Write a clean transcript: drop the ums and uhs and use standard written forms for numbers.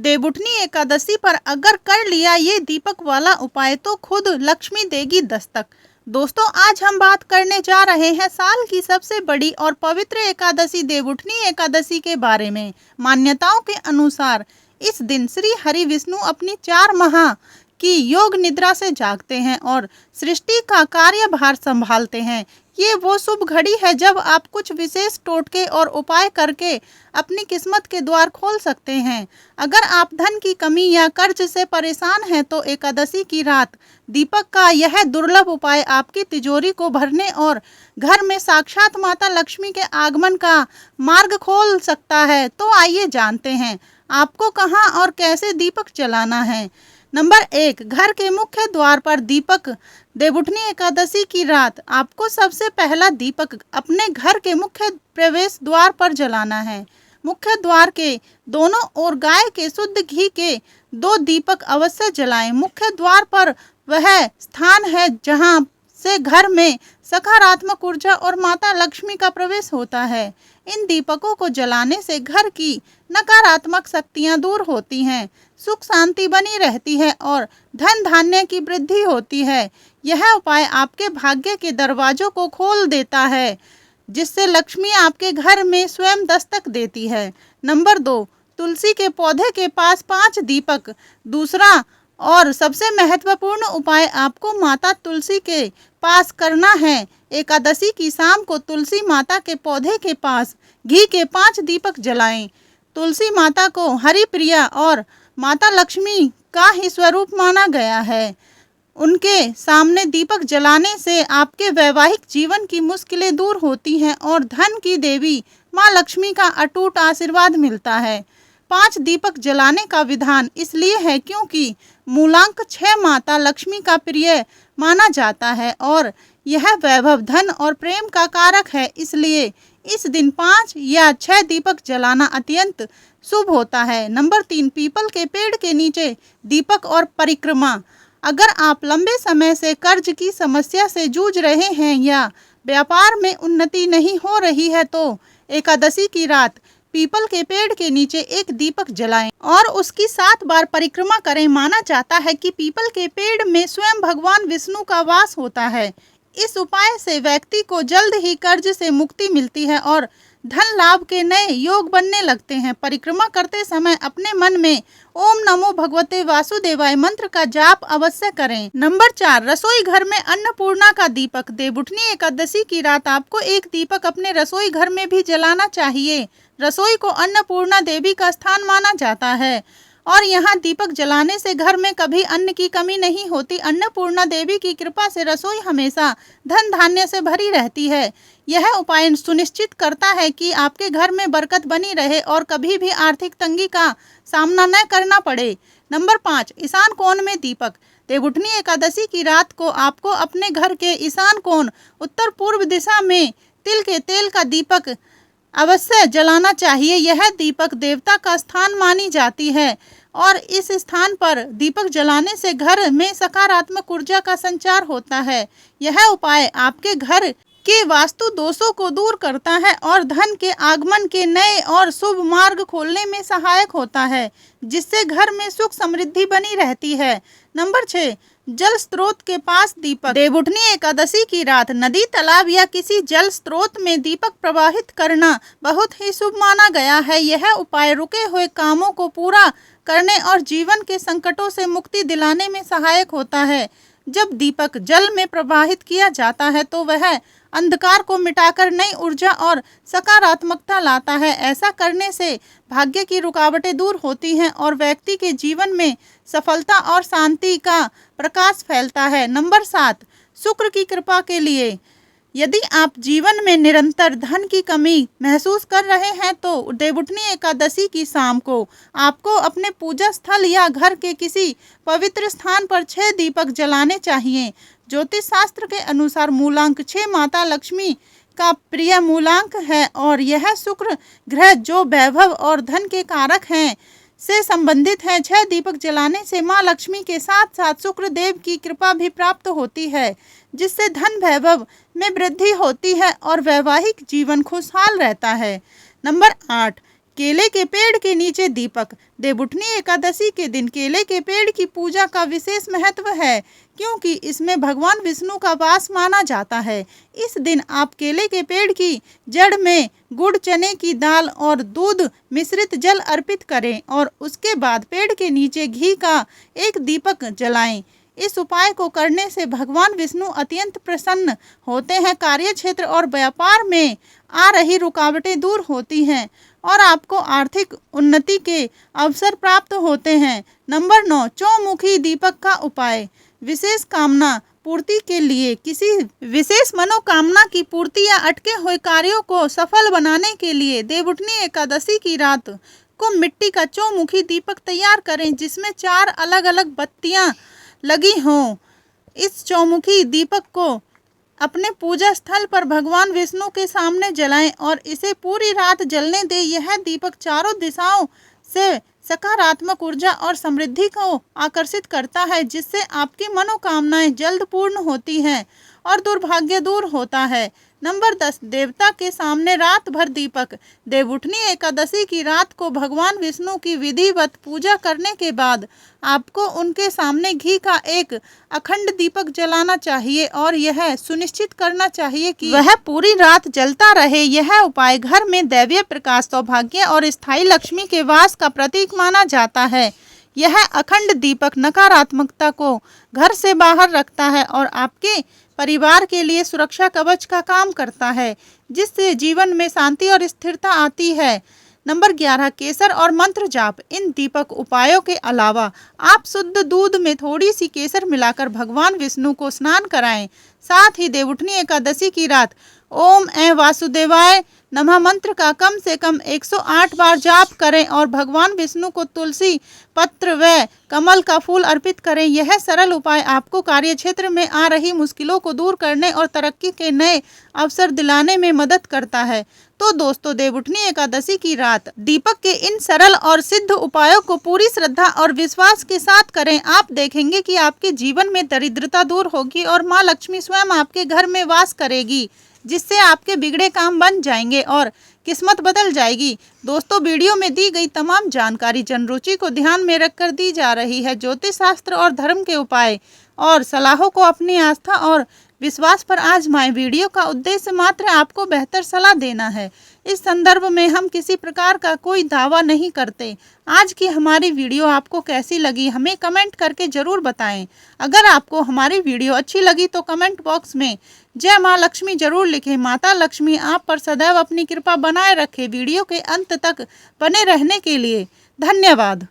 देवउठनी एकादशी पर अगर कर लिया ये दीपक वाला उपाय तो खुद लक्ष्मी देगी दस्तक। दोस्तों, आज हम बात करने जा रहे हैं साल की सबसे बड़ी और पवित्र एकादशी देवउठनी एकादशी के बारे में। मान्यताओं के अनुसार इस दिन श्री हरि विष्णु अपनी 4 माह की योग निद्रा से जागते हैं और सृष्टि का कार्यभार संभालते हैं। ये वो शुभ घड़ी है जब आप कुछ विशेष टोटके और उपाय करके अपनी किस्मत के द्वार खोल सकते हैं। अगर आप धन की कमी या कर्ज से परेशान हैं तो एकादशी की रात दीपक का यह दुर्लभ उपाय आपकी तिजोरी को भरने और घर में साक्षात माता लक्ष्मी के आगमन का मार्ग खोल सकता है। तो आइए जानते हैं आपको कहां और कैसे दीपक जलाना है। नंबर 1, घर के मुख्य द्वार पर दीपक। देवउठनी एकादशी की रात आपको सबसे पहला दीपक अपने घर के मुख्य प्रवेश द्वार पर जलाना है। मुख्य द्वार के दोनों ओर गाय के शुद्ध घी के 2 दीपक अवश्य जलाएं। मुख्य द्वार पर वह स्थान है जहां से घर में सकारात्मक ऊर्जा और माता लक्ष्मी का प्रवेश होता है। इन दीपकों को जलाने से घर की नकारात्मक शक्तियां दूर होती हैं, सुख शांति बनी रहती है और धन धान्य की वृद्धि होती है। यह उपाय आपके भाग्य के दरवाजों को खोल देता है, जिससे लक्ष्मी आपके घर में स्वयं दस्तक देती है। नंबर 2, तुलसी के पौधे के पास 5 दीपक। दूसरा और सबसे महत्वपूर्ण उपाय आपको माता तुलसी के पास करना है। एकादशी की शाम को तुलसी माता के पौधे के पास घी के 5 दीपक जलाएं। तुलसी माता को हरि प्रिया और माता लक्ष्मी का ही स्वरूप माना गया है। उनके सामने दीपक जलाने से आपके वैवाहिक जीवन की मुश्किलें दूर होती हैं और धन की देवी माँ लक्ष्मी का अटूट आशीर्वाद मिलता है। 5 दीपक जलाने का विधान इसलिए है क्योंकि मूलांक 6 माता लक्ष्मी का प्रिय माना जाता है और यह वैभव, धन और प्रेम का कारक है। इसलिए इस दिन 5 या 6 दीपक जलाना अत्यंत शुभ होता है। नंबर 3, पीपल के पेड़ के नीचे दीपक और परिक्रमा। अगर आप लंबे समय से कर्ज की समस्या से जूझ रहे हैं या व्यापार में उन्नति नहीं हो रही है तो एकादशी की रात पीपल के पेड़ के नीचे एक दीपक जलाएं और उसकी 7 बार परिक्रमा करें। माना जाता है कि पीपल के पेड़ में स्वयं भगवान विष्णु का वास होता है। इस उपाय से व्यक्ति को जल्द ही कर्ज से मुक्ति मिलती है और धन लाभ के नए योग बनने लगते हैं। परिक्रमा करते समय अपने मन में ओम नमो भगवते वासुदेवाय मंत्र का जाप अवश्य करें। नंबर 4, रसोई घर में अन्नपूर्णा का दीपक। देवउठनी एकादशी की रात आपको एक दीपक अपने रसोई घर में भी जलाना चाहिए। रसोई को अन्नपूर्णा देवी का स्थान माना जाता है और यहाँ दीपक जलाने से घर में कभी अन्न की कमी नहीं होती। अन्नपूर्णा देवी की कृपा से रसोई हमेशा धन धान्य से भरी रहती है। यह उपाय सुनिश्चित करता है कि आपके घर में बरकत बनी रहे और कभी भी आर्थिक तंगी का सामना न करना पड़े। नंबर 5, ईशान कोण में दीपक। देवउठनी एकादशी की रात को आपको अपने घर के ईशान कोण उत्तर पूर्व दिशा में तिल के तेल का दीपक अवश्य जलाना चाहिए। यह दीपक देवता का स्थान मानी जाती है और इस स्थान पर दीपक जलाने से घर में सकारात्मक ऊर्जा का संचार होता है। यह उपाय आपके घर के वास्तु दोषों को दूर करता है और धन के आगमन के नए और शुभ मार्ग खोलने में सहायक होता है, जिससे घर में सुख समृद्धि बनी रहती है। नंबर 6, जल स्रोत के पास दीपक। देवउठनी एकादशी की रात नदी, तालाब या किसी जल स्रोत में दीपक प्रवाहित करना बहुत ही शुभ माना गया है। यह उपाय रुके हुए कामों को पूरा करने और जीवन के संकटों से मुक्ति दिलाने में सहायक होता है। जब दीपक जल में प्रवाहित किया जाता है तो वह अंधकार को मिटाकर नई ऊर्जा और सकारात्मकता लाता है। ऐसा करने से भाग्य की रुकावटें दूर होती हैं और व्यक्ति के जीवन में सफलता और शांति का प्रकाश फैलता है। नंबर 7, शुक्र की कृपा के लिए। यदि आप जीवन में निरंतर धन की कमी महसूस कर रहे हैं तो देवउठनी एकादशी की शाम को आपको अपने पूजा स्थल या घर के किसी पवित्र स्थान पर 6 दीपक जलाने चाहिए। ज्योतिष शास्त्र के अनुसार मूलांक 6 माता लक्ष्मी का प्रिय मूलांक है और यह शुक्र ग्रह जो वैभव और धन के कारक हैं से संबंधित है। 6 दीपक जलाने से माँ लक्ष्मी के साथ साथ शुक्र देव की कृपा भी प्राप्त होती है, जिससे धन वैभव में वृद्धि होती है और वैवाहिक जीवन खुशहाल रहता है। नंबर 8, केले के पेड़ के नीचे दीपक। देवउठनी एकादशी के दिन केले के पेड़ की पूजा का विशेष महत्व है, क्योंकि इसमें भगवान विष्णु का वास माना जाता है। इस दिन आप केले के पेड़ की जड़ में गुड़, चने की दाल और दूध मिश्रित जल अर्पित करें और उसके बाद पेड़ के नीचे घी का एक दीपक जलाएं। इस उपाय को करने से भगवान विष्णु अत्यंत प्रसन्न होते हैं, कार्य क्षेत्र और व्यापार में आ रही रुकावटें दूर होती हैं और आपको आर्थिक उन्नति के अवसर प्राप्त होते हैं। नंबर 9, चौमुखी दीपक का उपाय। विशेष कामना पूर्ति के लिए, किसी विशेष मनोकामना की पूर्ति या अटके हुए कार्यों को सफल बनाने के लिए देवउठनी एकादशी की रात को मिट्टी का चौमुखी दीपक तैयार करें, जिसमें 4 अलग अलग बत्तियां लगी हों। इस चौमुखी दीपक को अपने पूजा स्थल पर भगवान विष्णु के सामने जलाएं और इसे पूरी रात जलने दें। यह दीपक चारों दिशाओं से सकारात्मक ऊर्जा और समृद्धि को आकर्षित करता है, जिससे आपकी मनोकामनाएं जल्द पूर्ण होती हैं और दुर्भाग्य दूर होता है। नंबर 10, देवता के सामने रात भर दीपक। देवउठनी एकादशी की रात को भगवान विष्णु की विधिवत पूजा करने के बाद आपको उनके सामने घी का एक अखंड दीपक जलाना चाहिए और यह सुनिश्चित करना चाहिए कि वह पूरी रात जलता रहे। यह उपाय घर में दैवीय प्रकाश, सौभाग्य और स्थायी लक्ष्मी के वास का प्रतीक माना जाता है। यह अखंड दीपक नकारात्मकता को घर से बाहर रखता है और आपके परिवार के लिए सुरक्षा कवच का काम करता है, जिससे जीवन में शांति और स्थिरता आती है। नंबर 11, केसर और मंत्र जाप। इन दीपक उपायों के अलावा आप शुद्ध दूध में थोड़ी सी केसर मिलाकर भगवान विष्णु को स्नान कराएं। साथ ही देवउठनी एकादशी की रात ओम ऐं वासुदेवाय नमः मंत्र का कम से कम 108 बार जाप करें और भगवान विष्णु को तुलसी पत्र व कमल का फूल अर्पित करें। यह सरल उपाय आपको कार्य क्षेत्र में आ रही मुश्किलों को दूर करने और तरक्की के नए अवसर दिलाने में मदद करता है। तो दोस्तों, देवउठनी एकादशी की रात दीपक के इन सरल और सिद्ध उपायों को पूरी श्रद्धा और विश्वास के साथ करें। आप देखेंगे कि आपके जीवन में दरिद्रता दूर होगी और माँ लक्ष्मी स्वयं आपके घर में वास करेगी, जिससे आपके बिगड़े काम बन जाएंगे और किस्मत बदल जाएगी। दोस्तों, वीडियो में दी गई तमाम जानकारी जनरुचि को ध्यान में रखकर दी जा रही है। ज्योतिष शास्त्र और धर्म के उपाय और सलाहों को अपनी आस्था और विश्वास पर आजमाएं। वीडियो का उद्देश्य मात्र आपको बेहतर सलाह देना है। इस संदर्भ में हम किसी प्रकार का कोई दावा नहीं करते। आज की हमारी वीडियो आपको कैसी लगी, हमें कमेंट करके जरूर बताएं। अगर आपको हमारी वीडियो अच्छी लगी तो कमेंट बॉक्स में जय माँ लक्ष्मी जरूर लिखें। माता लक्ष्मी आप पर सदैव अपनी कृपा बनाए रखे। वीडियो के अंत तक बने रहने के लिए धन्यवाद।